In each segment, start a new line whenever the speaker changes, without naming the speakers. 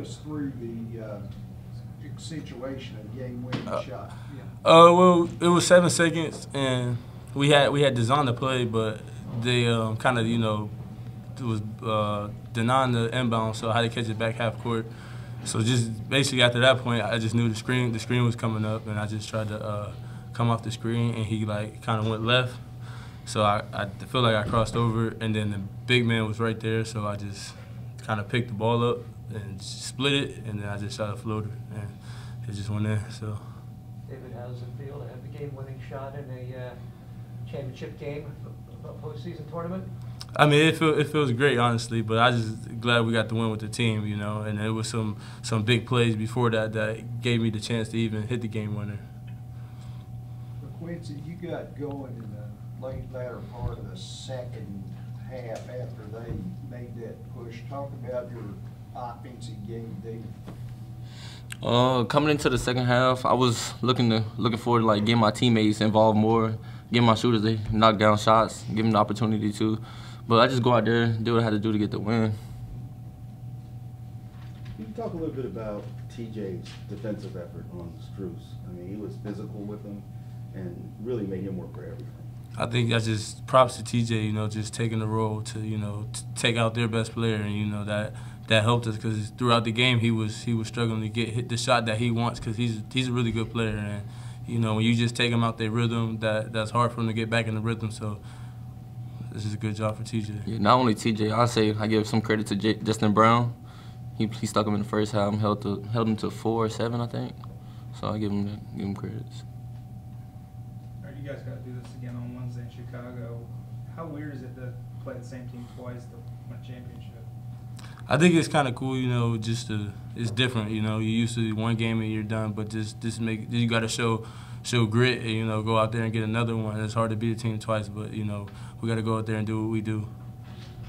Us through the situation of game-winning shot. Yeah.
Well, it was 7 seconds, and we had designed the play, but they kind of it was denying the inbound, so I had to catch it back half court. So just basically after that point, I just knew the screen was coming up, and I just tried to come off the screen, and he kind of went left. So I feel like I crossed over, and then the big man was right there, so I just kind of picked the ball up and split it, and then I just shot a floater, and it just went in. So.
David, how does it feel to have the game-winning shot in a championship game, a postseason tournament?
I mean, it feels great, honestly, but I just glad we got the win with the team, and there was some big plays before that gave me the chance to even hit the game winner.
Quincy, you got going in the latter part of the second half after they made that push. Talk about your offensive game, Dave.
Coming into the second half, I was looking forward to getting my teammates involved more, getting my shooters to knock down shots, give them the opportunity to. But I just go out there, do what I had to do to get the win.
Can you talk a little bit about TJ's defensive effort on Strus? I mean, he was physical with him and really made him work for everything.
I think that's just props to TJ, just taking the role to, take out their best player, and that helped us because throughout the game he was struggling to hit the shot that he wants because he's a really good player, and when you just take him out their rhythm, that's hard for him to get back in the rhythm. So this is a good job for TJ.
Yeah, not only TJ, I give some credit to Justin Brown. He stuck him in the first half, held him to 4-7, I think. So I give him credits.
All right, you guys got to do this again on Wednesday in Chicago. How weird is it to play the same team twice to win a championship?
I think it's kind of cool, it's different, you're used to one game and you're done, but you got to show grit and, go out there and get another one. It's hard to beat a team twice, but, we got to go out there and do what we do.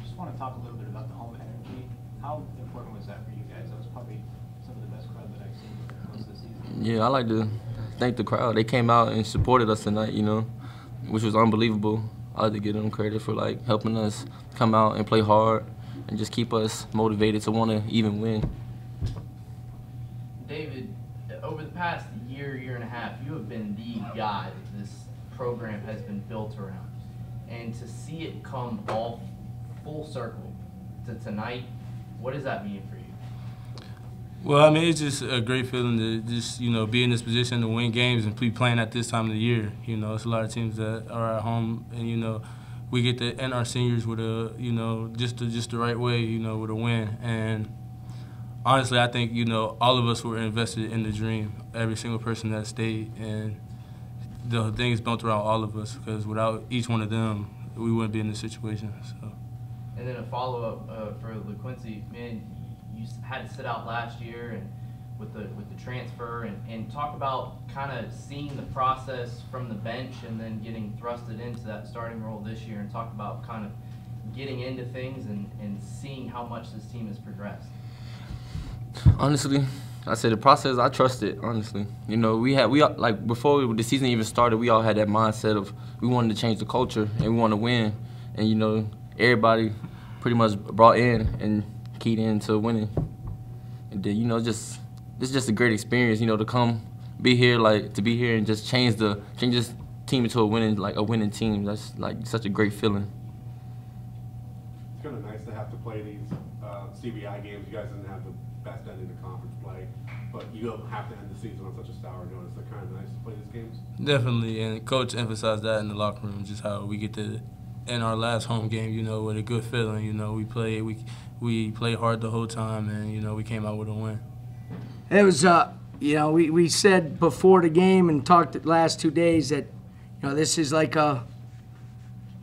Just want to talk a little bit about the home energy. How important was that for you guys? That was probably some of the best crowd that I've seen most of the season.
Yeah, I like to thank the crowd. They came out and supported us tonight, which was unbelievable. I like to give them credit for helping us come out and play hard and just keep us motivated to want to even win.
David, over the past year and a half, you have been the guy that this program has been built around. And to see it come all full circle to tonight, what does that mean for you?
Well, I mean, it's just a great feeling to just, be in this position to win games and be playing at this time of the year. It's a lot of teams that are at home, and, we get to end our seniors with a, just the right way, with a win. And honestly, I think, all of us were invested in the dream, every single person that stayed. And the thing is built around all of us because without each one of them, we wouldn't be in this situation. So.
And then a follow-up for LaQuincy, man, you had to sit out last year and with the transfer and talk about kind of seeing the process from the bench and then getting thrusted into that starting role this year, and talk about kind of getting into things and seeing how much this team has progressed.
Honestly, I say the process, I trust it, honestly. Before the season even started, we all had that mindset of we wanted to change the culture and we want to win. And, everybody pretty much brought in and keyed into winning. And then, it's just a great experience, to come be here, and just change this team into a winning team. That's such a great feeling.
It's kind of nice to have to play these CBI games. You guys didn't have the best ending to conference play, but you don't have to end the season on such a sour note. Is it kind of nice to play these games?
Definitely, and Coach emphasized that in the locker room, just how we get to end our last home game, with a good feeling. We played hard the whole time, and we came out with a win.
It was, we said before the game and talked the last 2 days that, this is like a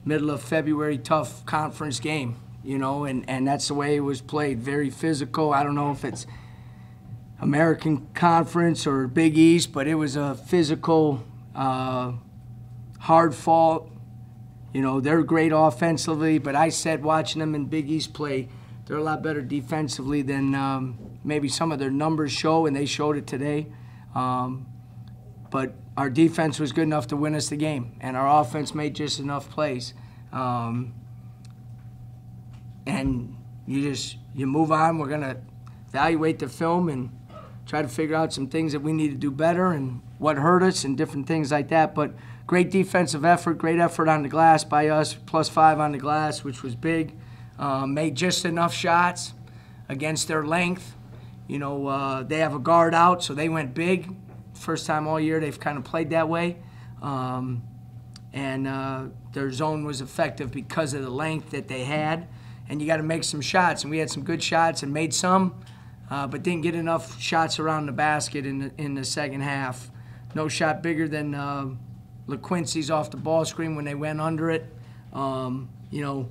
middle of February tough conference game, and that's the way it was played. Very physical. I don't know if it's American Conference or Big East, but it was a physical, hard fought. They're great offensively, but I said watching them in Big East play, they're a lot better defensively than maybe some of their numbers show, and they showed it today. But our defense was good enough to win us the game, and our offense made just enough plays. And you move on. We're going to evaluate the film and try to figure out some things that we need to do better and what hurt us and different things like that. But great defensive effort, great effort on the glass by us, +5 on the glass, which was big. Made just enough shots against their length. You know, they have a guard out, so they went big. First time all year they've kind of played that way. Their zone was effective because of the length that they had. And you got to make some shots, and we had some good shots and made some, but didn't get enough shots around the basket in the second half. No shot bigger than LaQuincy's off the ball screen when they went under it. You know,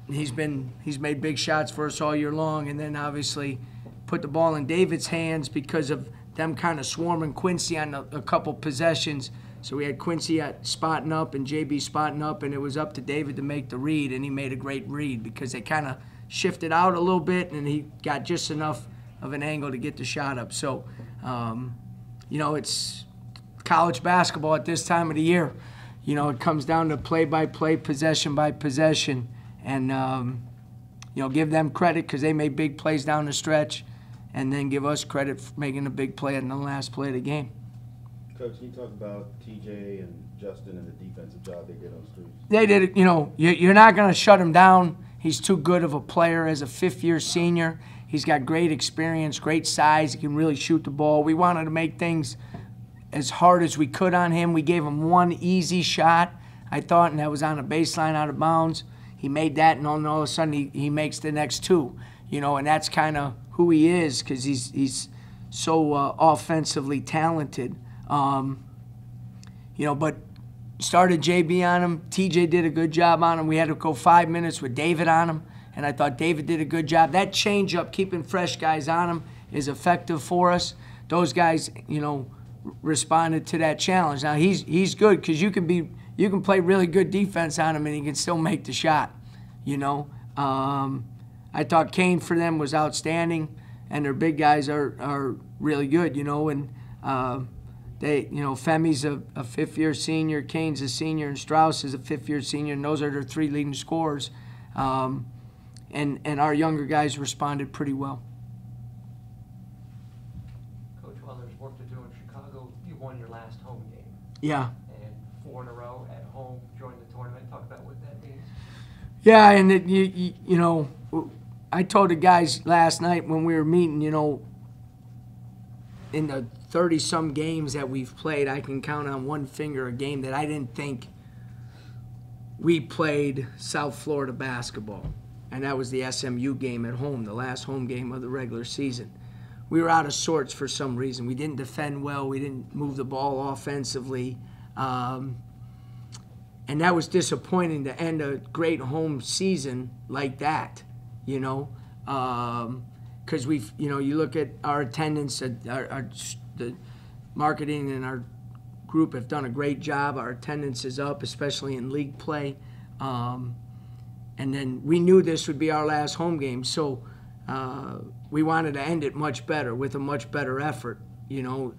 he's made big shots for us all year long, and then obviously put the ball in David's hands because of them kind of swarming Quincy on a couple possessions. So we had Quincy spotting up and JB spotting up, and it was up to David to make the read, and he made a great read because they kind of shifted out a little bit, and he got just enough of an angle to get the shot up. So, you know, it's college basketball at this time of the year. You know, it comes down to play-by-play, possession by possession, and, you know, give them credit because they made big plays down the stretch, and then give us credit for making a big play in the last play of the game.
Coach, can you talk about TJ and Justin and the defensive job they did on Struce?
They did it. You know, you're not going to shut him down. He's too good of a player as a fifth-year senior. He's got great experience, great size. He can really shoot the ball. We wanted to make things as hard as we could on him. We gave him one easy shot, I thought, and that was on a baseline out of bounds. He made that, and all of a sudden he makes the next two. You know, and that's kind of who he is because he's so offensively talented. You know, but started JB on him. TJ did a good job on him. We had to go 5 minutes with David on him, and I thought David did a good job. That change-up, keeping fresh guys on him, is effective for us. Those guys, you know, responded to that challenge. Now, he's good because you can play really good defense on him, and he can still make the shot, you know. I thought Kane for them was outstanding, and their big guys are really good, you know, and you know, Femi's a fifth-year senior, Kane's a senior, and Strauss is a fifth-year senior, and those are their three leading scorers. And our younger guys responded pretty well.
Coach, while there's work to do in Chicago, you won your last home game.
Yeah.
And 4 in a row at home, joined the tournament. Talk about what that means.
Yeah, and you know, I told the guys last night when we were meeting, you know, in the 30-some games that we've played, I can count on one finger a game that I didn't think we played South Florida basketball. And that was the SMU game at home, the last home game of the regular season. We were out of sorts for some reason. We didn't defend well. We didn't move the ball offensively. And that was disappointing to end a great home season like that, you know. Because we've, you know, you look at our attendance, the marketing and our group have done a great job. Our attendance is up, especially in league play. And then we knew this would be our last home game, so we wanted to end it much better with a much better effort, you know,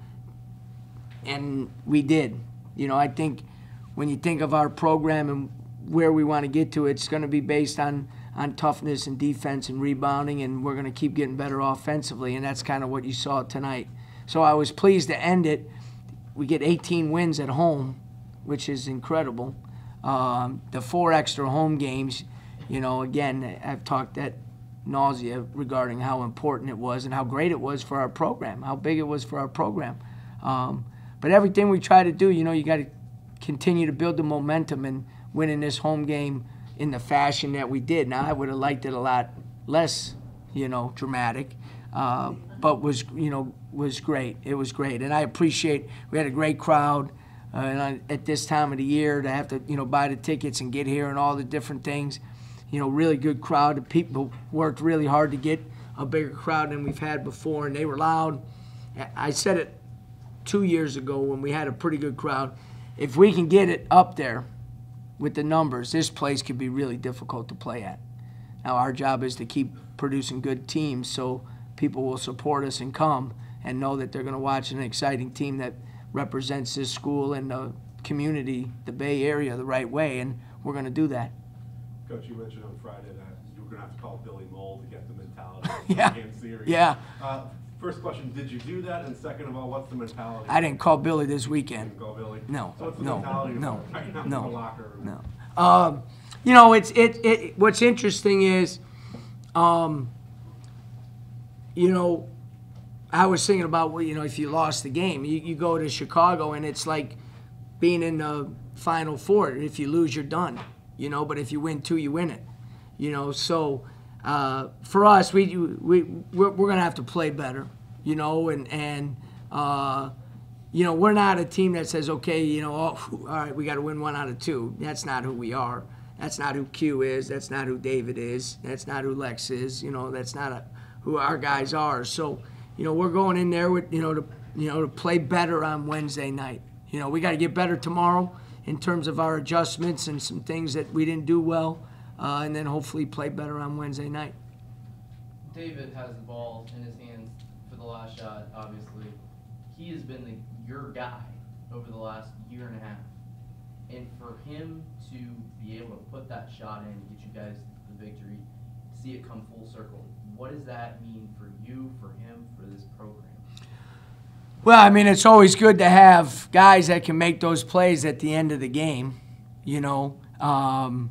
and we did. You know, I think when you think of our program and where we want to get to, it's going to be based on toughness and defense and rebounding, and we're going to keep getting better offensively, and that's kind of what you saw tonight. So I was pleased to end it. We get 18 wins at home, which is incredible. The 4 extra home games, you know, again, I've talked at nausea regarding how important it was and how great it was for our program, how big it was for our program. But everything we try to do, you know, you got to continue to build the momentum and winning this home game in the fashion that we did. Now, I would have liked it a lot less, you know, dramatic, but was great. It was great, and I appreciate. We had a great crowd, and at this time of the year to have to, you know, buy the tickets and get here and all the different things. You know, really good crowd. The people worked really hard to get a bigger crowd than we've had before, and they were loud. I said it 2 years ago when we had a pretty good crowd. If we can get it up there with the numbers, this place could be really difficult to play at. Now, our job is to keep producing good teams so people will support us and come and know that they're going to watch an exciting team that represents this school and the community, the Bay Area, the right way, and we're going to do that.
Coach, you mentioned on Friday that you were going to have to call Billy Moll to get the mentality
Yeah.
game series.
Yeah.
First question, did you do that? And second of all, what's the mentality?
I didn't call Billy this
You
weekend.
didn't go, Billy?
No,
So what's the
no,
mentality
no,
right now in
no,
the locker room?
No. You know, what's interesting is, you know, I was thinking about, well, you know, if you lost the game, you go to Chicago and it's like being in the Final Four. If you lose, you're done, you know, but if you win two, you win it, you know. So for us, we're going to have to play better, you know, and you know, we're not a team that says, okay, you know, all right, we got to win 1 out of 2. That's not who we are. That's not who Q is. That's not who David is. That's not who Lex is. You know, that's not who our guys are. So, you know, we're going in there with, to play better on Wednesday night. You know, we got to get better tomorrow in terms of our adjustments and some things that we didn't do well, and then hopefully play better on Wednesday night.
David has the ball in his hands for the last shot, obviously. He has been your guy over the last year and a half. And for him to be able to put that shot in, get you guys the victory, see it come full circle, what does that mean for you, for him, for this program?
Well, I mean, it's always good to have guys that can make those plays at the end of the game, you know. And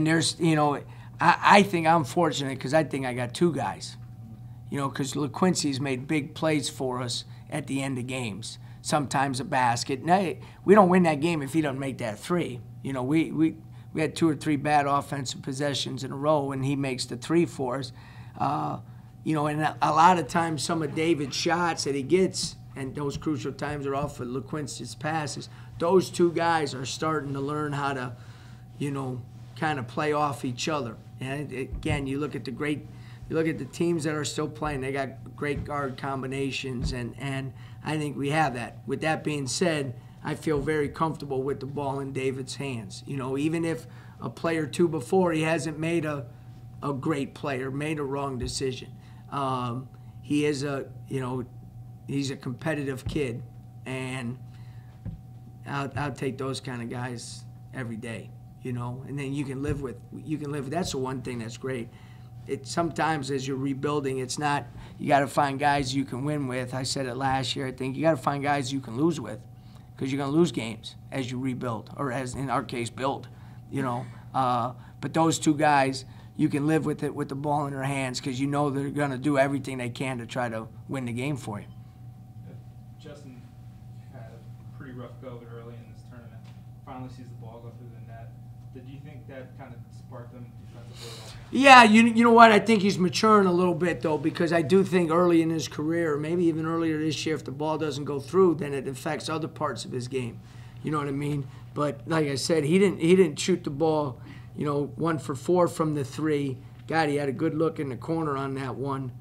there's, you know, I think I'm fortunate because I think I got 2 guys, you know, because LaQuincy's made big plays for us at the end of games. Sometimes a basket. Now, we don't win that game if he doesn't make that 3. You know, we had 2 or 3 bad offensive possessions in a row, and he makes the 3 for us. You know, and a lot of times some of David's shots that he gets, and those crucial times are off of LaQuincy's passes, those 2 guys are starting to learn how to, you know, kind of play off each other. And again, you look at the teams that are still playing, they got great guard combinations, and I think we have that. With that being said, I feel very comfortable with the ball in David's hands. You know, even if a play or 2 before he hasn't made a great play or made a wrong decision. He is he's a competitive kid, and I'll take those kind of guys every day, you know. And then you can live with. That's the one thing that's great. Sometimes as you're rebuilding, it's not, you got to find guys you can win with. I said it last year, I think. You got to find guys you can lose with, because you're going to lose games as you rebuild, or as in our case, build, you know. But those 2 guys, you can live with it with the ball in their hands, because you know they're going to do everything they can to try to win the game for you.
Justin had a pretty rough go of it early in this tournament. Finally sees the ball go through the net. Did you think that kind of sparked them defensively?
Yeah, you know what? I think he's maturing a little bit, though, because I do think early in his career, maybe even earlier this year, if the ball doesn't go through, then it affects other parts of his game. You know what I mean? But like I said, he didn't shoot the ball, you know, 1 for 4 from the 3. God, he had a good look in the corner on that one.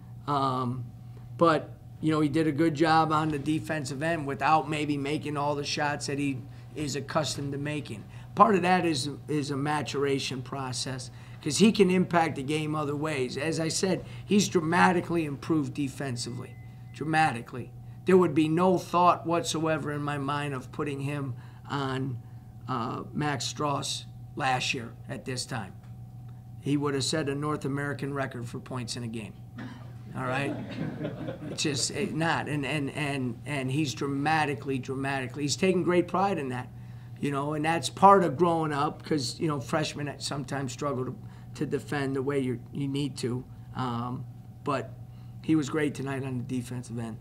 But, you know, he did a good job on the defensive end without maybe making all the shots that he is accustomed to making. Part of that is a maturation process, because he can impact the game other ways. As I said, he's dramatically improved defensively, dramatically. There would be no thought whatsoever in my mind of putting him on Max Strauss last year at this time. He would have set a North American record for points in a game. All right? It's just not. And he's dramatically, he's taking great pride in that. You know, and that's part of growing up, because, you know, freshmen sometimes struggle to defend the way you need to. But he was great tonight on the defensive end.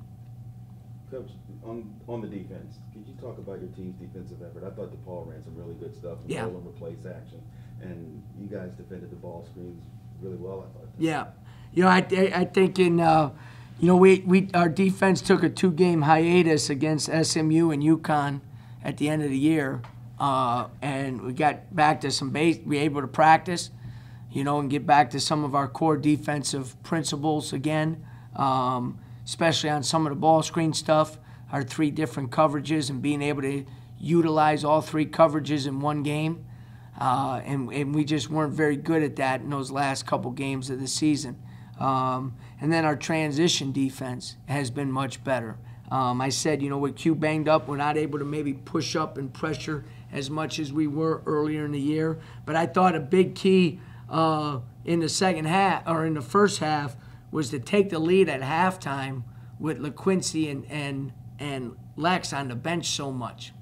Coach, on the defense, could you talk about your team's defensive effort? I thought Depaul ran some really good stuff,
Yeah.
control and replace action, and you guys defended the ball screens really well, I thought.
Yeah. You know, I think in, you know, our defense took a 2-game hiatus against SMU and UConn at the end of the year, and we got back to we were able to practice, you know, and get back to some of our core defensive principles again, especially on some of the ball screen stuff, our 3 different coverages, and being able to utilize all 3 coverages in one game. And we just weren't very good at that in those last couple games of the season. And then our transition defense has been much better. I said, you know, with Q banged up, we're not able to maybe push up and pressure as much as we were earlier in the year. But I thought a big key in the second half, or in the first half, was to take the lead at halftime with LaQuincy and Lex on the bench so much.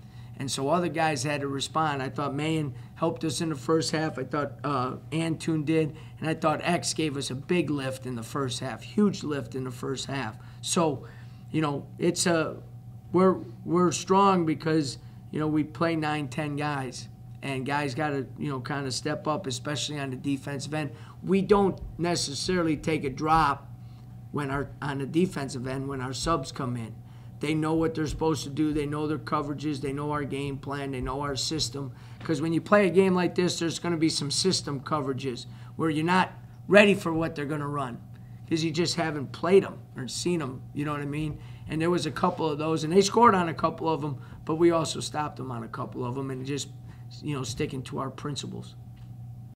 And so other guys had to respond. I thought Mayen helped us in the first half. I thought Antune did. And I thought X gave us a big lift in the first half, huge lift in the first half. So, you know, we're strong because, you know, we play 9-10 guys. And guys got to, you know, kind of step up, especially on the defensive end. We don't necessarily take a drop on the defensive end when our subs come in. They know what they're supposed to do. They know their coverages. They know our game plan. They know our system. Because when you play a game like this, there's going to be some system coverages where you're not ready for what they're going to run because you just haven't played them or seen them, you know what I mean? And there was a couple of those, and they scored on a couple of them, but we also stopped them on a couple of them and just, you know, sticking to our principles.